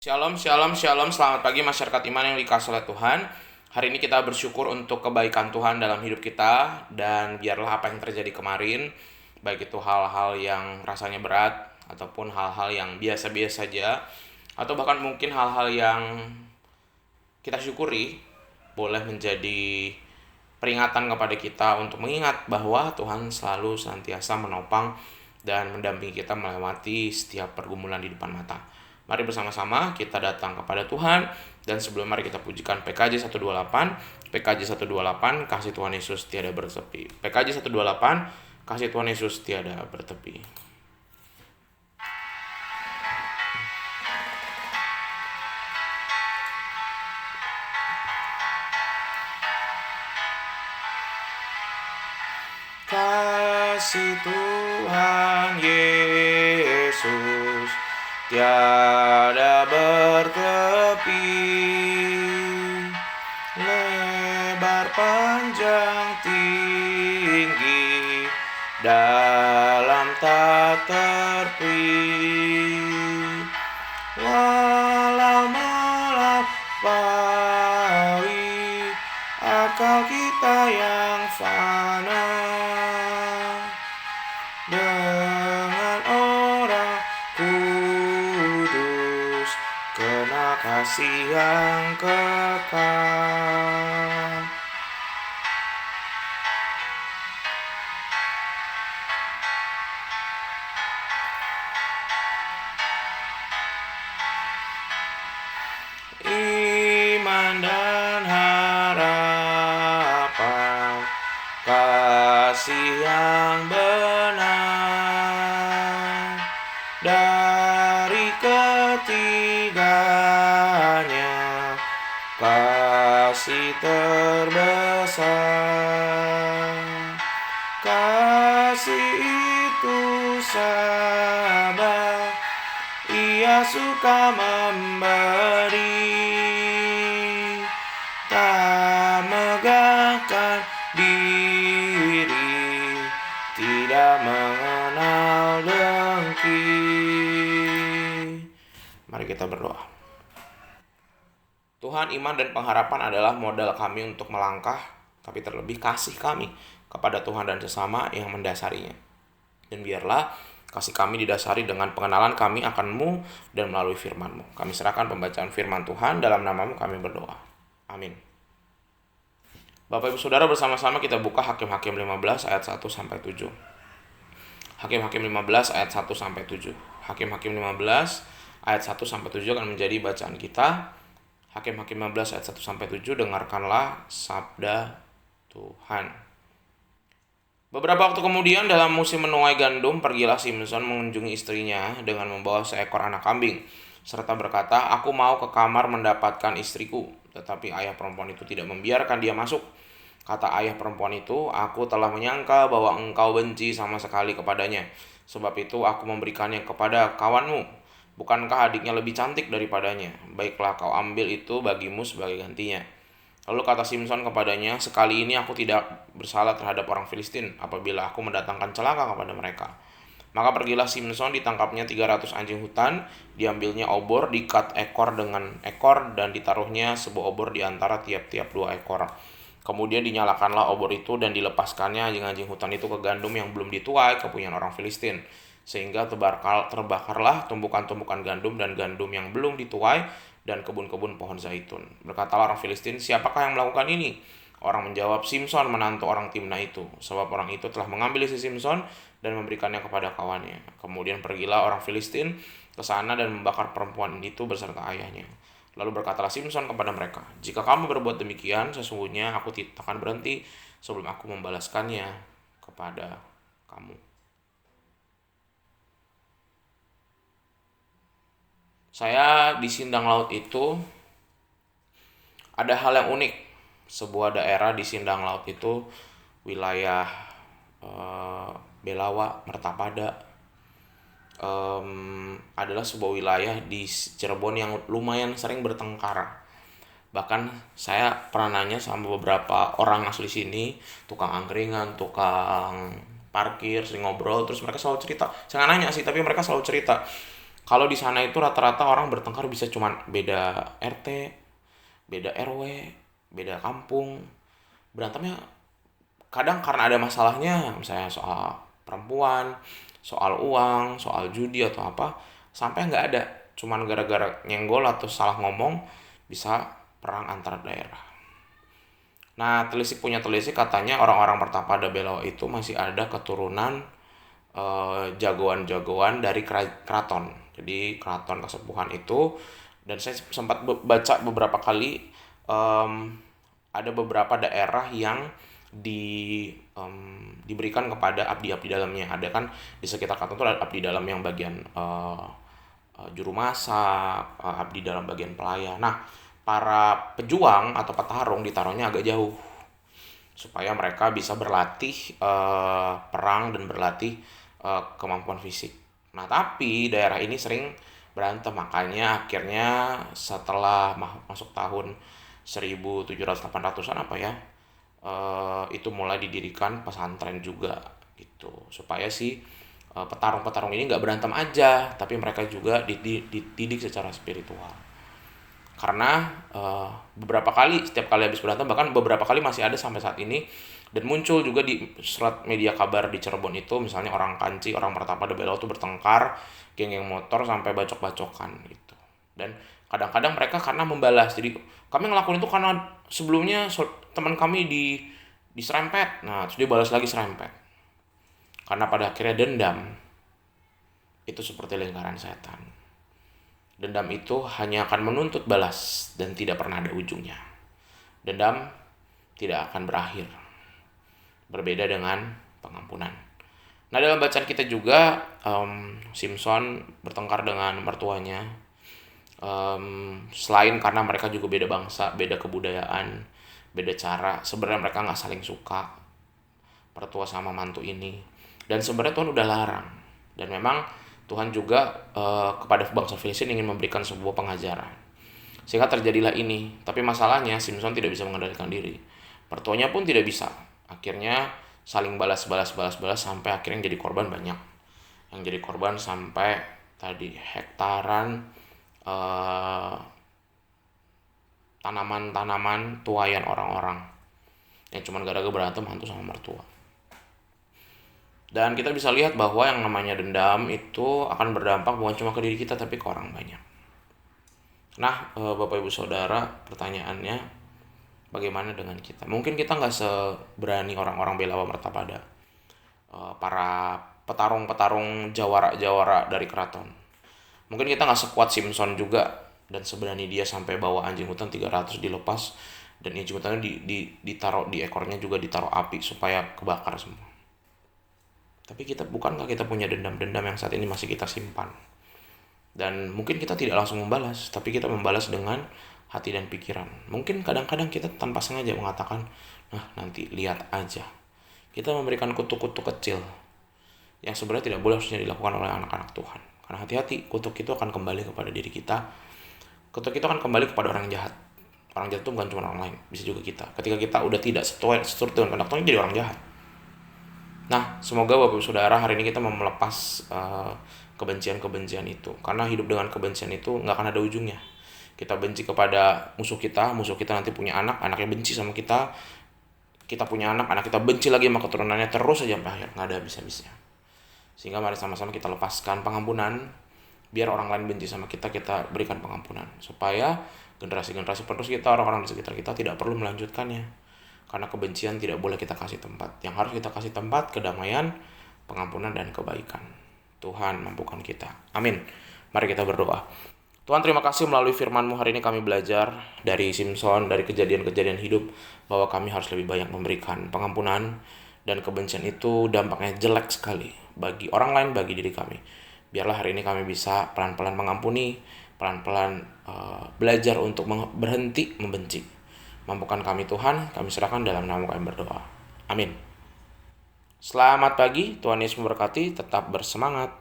Shalom, shalom, shalom. Selamat pagi masyarakat iman yang dikasihi oleh Tuhan. Hari ini kita bersyukur untuk kebaikan Tuhan dalam hidup kita. Dan biarlah apa yang terjadi kemarin, baik itu hal-hal yang rasanya berat, ataupun hal-hal yang biasa-biasa saja, atau bahkan mungkin hal-hal yang kita syukuri, boleh menjadi peringatan kepada kita untuk mengingat bahwa Tuhan selalu senantiasa menopang dan mendampingi kita melewati setiap pergumulan di depan mata. Mari bersama-sama kita datang kepada Tuhan, dan sebelum mari kita pujikan PKJ 128. PKJ 128, kasih Tuhan Yesus tiada bertepi. PKJ 128, kasih Tuhan Yesus tiada bertepi. Kasih Tuhan Yesus tiada bertepi, lebar panjang tinggi, dalam tak terpi. Walau melampaui akal kita yang fana, dengan orang kudus kena kasih yang kekal. Iman dan harapan, kasih yang benar, dari ketiganya kasih terbesar. Kasih itu sabar, Ia suka memberi, tak megahkan diri, tidak mengenal dengki. Mari kita berdoa. Tuhan, iman dan pengharapan adalah modal kami untuk melangkah, tapi terlebih kasih kami kepada Tuhan dan sesama yang mendasarinya. Dan biarlah kasih kami didasari dengan pengenalan kami akan-Mu dan melalui firman-Mu. Kami serahkan pembacaan firman Tuhan, dalam nama-Mu kami berdoa. Amin. Bapak Ibu Saudara, bersama-sama kita buka Hakim-Hakim 15 ayat 1-7. Hakim-Hakim 15 ayat 1-7. Hakim-Hakim 15 ayat 1-7 akan menjadi bacaan kita. Hakim-Hakim 15 ayat 1-7, dengarkanlah sabda Tuhan. Beberapa waktu kemudian, dalam musim menuai gandum, pergilah Simson mengunjungi istrinya dengan membawa seekor anak kambing, serta berkata, "Aku mau ke kamar mendapatkan istriku." Tetapi ayah perempuan itu tidak membiarkan dia masuk. Kata ayah perempuan itu, "Aku telah menyangka bahwa engkau benci sama sekali kepadanya. Sebab itu aku memberikannya kepada kawanmu. Bukankah adiknya lebih cantik daripadanya? Baiklah, kau ambil itu bagimu sebagai gantinya." Lalu kata Simson kepadanya, "Sekali ini aku tidak bersalah terhadap orang Filistin apabila aku mendatangkan celaka kepada mereka." Maka pergilah Simson, ditangkapnya 300 anjing hutan, diambilnya obor, diikat ekor dengan ekor, dan ditaruhnya sebuah obor di antara tiap-tiap 2 ekor. Kemudian dinyalakanlah obor itu dan dilepaskannya anjing-anjing hutan itu ke gandum yang belum dituai kepunyaan orang Filistin. Sehingga terbakarlah tumbukan-tumbukan gandum dan gandum yang belum dituai dan kebun-kebun pohon zaitun. Berkatalah orang Filistin, "Siapakah yang melakukan ini?" Orang menjawab, "Simson, menantu orang Timna itu. Sebab orang itu telah mengambil isi Simson dan memberikannya kepada kawannya." Kemudian pergilah orang Filistin ke sana dan membakar perempuan itu beserta ayahnya. Lalu berkatalah Simson kepada mereka, "Jika kamu berbuat demikian, sesungguhnya aku tidak akan berhenti sebelum aku membalaskannya kepada kamu." Saya di Sindang Laut itu ada hal yang unik. Sebuah daerah di Sindang Laut itu wilayah Belawa, Mertapada, adalah sebuah wilayah di Cirebon yang lumayan sering bertengkar. Bahkan saya pernah nanya sama beberapa orang asli sini, tukang angkringan, tukang parkir, sering ngobrol, terus mereka selalu cerita. Saya nggak nanya sih, tapi mereka selalu cerita Kalau di sana itu rata-rata orang bertengkar bisa cuman beda RT, beda RW, beda kampung. Berantemnya kadang karena ada masalahnya, misalnya soal perempuan, soal uang, soal judi atau apa, sampai nggak ada. Cuman gara-gara nyenggol atau salah ngomong bisa perang antar daerah. Nah, telisik punya telisik katanya orang-orang Pertapada Belawa itu masih ada keturunan jagoan-jagoan dari keraton. Jadi keraton Kasepuhan itu, dan saya sempat baca beberapa kali, ada beberapa daerah yang diberikan kepada abdi-abdi dalamnya. Ada kan di sekitar keraton itu ada abdi dalam yang bagian juru masak, abdi dalam bagian pelayan. Nah, para pejuang atau petarung ditaruhnya agak jauh supaya mereka bisa berlatih perang dan berlatih kemampuan fisik. Nah, tapi daerah ini sering berantem, makanya akhirnya setelah masuk tahun 1700-800-an apa ya, itu mulai didirikan pesantren juga gitu, supaya si petarung-petarung ini nggak berantem aja, tapi mereka juga dididik secara spiritual. Karena beberapa kali, setiap kali habis berantem, bahkan beberapa kali masih ada sampai saat ini, dan muncul juga di surat media kabar di Cirebon itu, misalnya orang Kanci, orang Pertapada Belawa itu bertengkar, geng-geng motor sampai bacok-bacokan gitu. Dan kadang-kadang mereka karena membalas, jadi kami ngelakuin itu karena sebelumnya teman kami diserempet, nah terus dia balas lagi serempet. Karena pada akhirnya dendam itu seperti lingkaran setan. Dendam itu hanya akan menuntut balas dan tidak pernah ada ujungnya. Dendam tidak akan berakhir. Berbeda dengan pengampunan. Nah, dalam bacaan kita juga, Simpson bertengkar dengan mertuanya. Selain karena mereka juga beda bangsa, beda kebudayaan, beda cara, sebenarnya mereka nggak saling suka, mertua sama mantu ini. Dan sebenarnya Tuhan udah larang. Dan memang Tuhan juga kepada bangsa Filistin ingin memberikan sebuah pengajaran. Sehingga terjadilah ini. Tapi masalahnya Simpson tidak bisa mengendalikan diri. Mertuanya pun tidak bisa. Akhirnya saling balas sampai akhirnya jadi korban banyak. Yang jadi korban sampai tadi hektaran tanaman-tanaman tuayan orang-orang. Yang cuma gara-gara berantem hantu sama mertua. Dan kita bisa lihat bahwa yang namanya dendam itu akan berdampak bukan cuma ke diri kita, tapi ke orang banyak. Nah, Bapak Ibu Saudara, pertanyaannya, bagaimana dengan kita? Mungkin kita nggak seberani orang-orang Belawa Pertapada, para petarung-petarung jawara-jawara dari keraton. Mungkin kita nggak sekuat Simpson juga, dan seberani dia sampai bawa anjing hutan 300 dilepas, dan anjing hutannya ditaruh di ekornya juga ditaruh api supaya kebakar semua. Tapi bukankah kita punya dendam-dendam yang saat ini masih kita simpan? Dan mungkin kita tidak langsung membalas, tapi kita membalas dengan hati dan pikiran. Mungkin kadang-kadang kita tanpa sengaja mengatakan, nah nanti lihat aja. Kita memberikan kutuk-kutuk kecil yang sebenarnya tidak boleh harusnya dilakukan oleh anak-anak Tuhan. Karena hati-hati, kutuk itu akan kembali kepada diri kita. Kutuk itu akan kembali kepada orang jahat. Orang jahat itu bukan cuma orang lain, bisa juga kita. Ketika kita udah tidak sesuai dengan kehendak Tuhan, jadi orang jahat. Nah, semoga Bapak Ibu Saudara hari ini kita mau melepas kebencian-kebencian itu. Karena hidup dengan kebencian itu nggak akan ada ujungnya. Kita benci kepada musuh kita nanti punya anak, anaknya benci sama kita. Kita punya anak kita benci lagi sama keturunannya, terus saja sampai akhir, nggak ada habis-habisnya. Sehingga mari sama-sama kita lepaskan pengampunan, biar orang lain benci sama kita berikan pengampunan. Supaya generasi-generasi penerus kita, orang-orang di sekitar kita tidak perlu melanjutkannya. Karena kebencian tidak boleh kita kasih tempat. Yang harus kita kasih tempat kedamaian, pengampunan, dan kebaikan. Tuhan mampukan kita. Amin. Mari kita berdoa. Tuhan, terima kasih melalui firman-Mu hari ini kami belajar dari Simpson, dari kejadian-kejadian hidup, bahwa kami harus lebih banyak memberikan pengampunan, dan kebencian itu dampaknya jelek sekali bagi orang lain, bagi diri kami. Biarlah hari ini kami bisa pelan-pelan mengampuni, pelan-pelan belajar untuk berhenti membenci. Mampukan kami Tuhan, kami serahkan dalam nama kami berdoa. Amin. Selamat pagi, Tuhan Yesus memberkati, tetap bersemangat.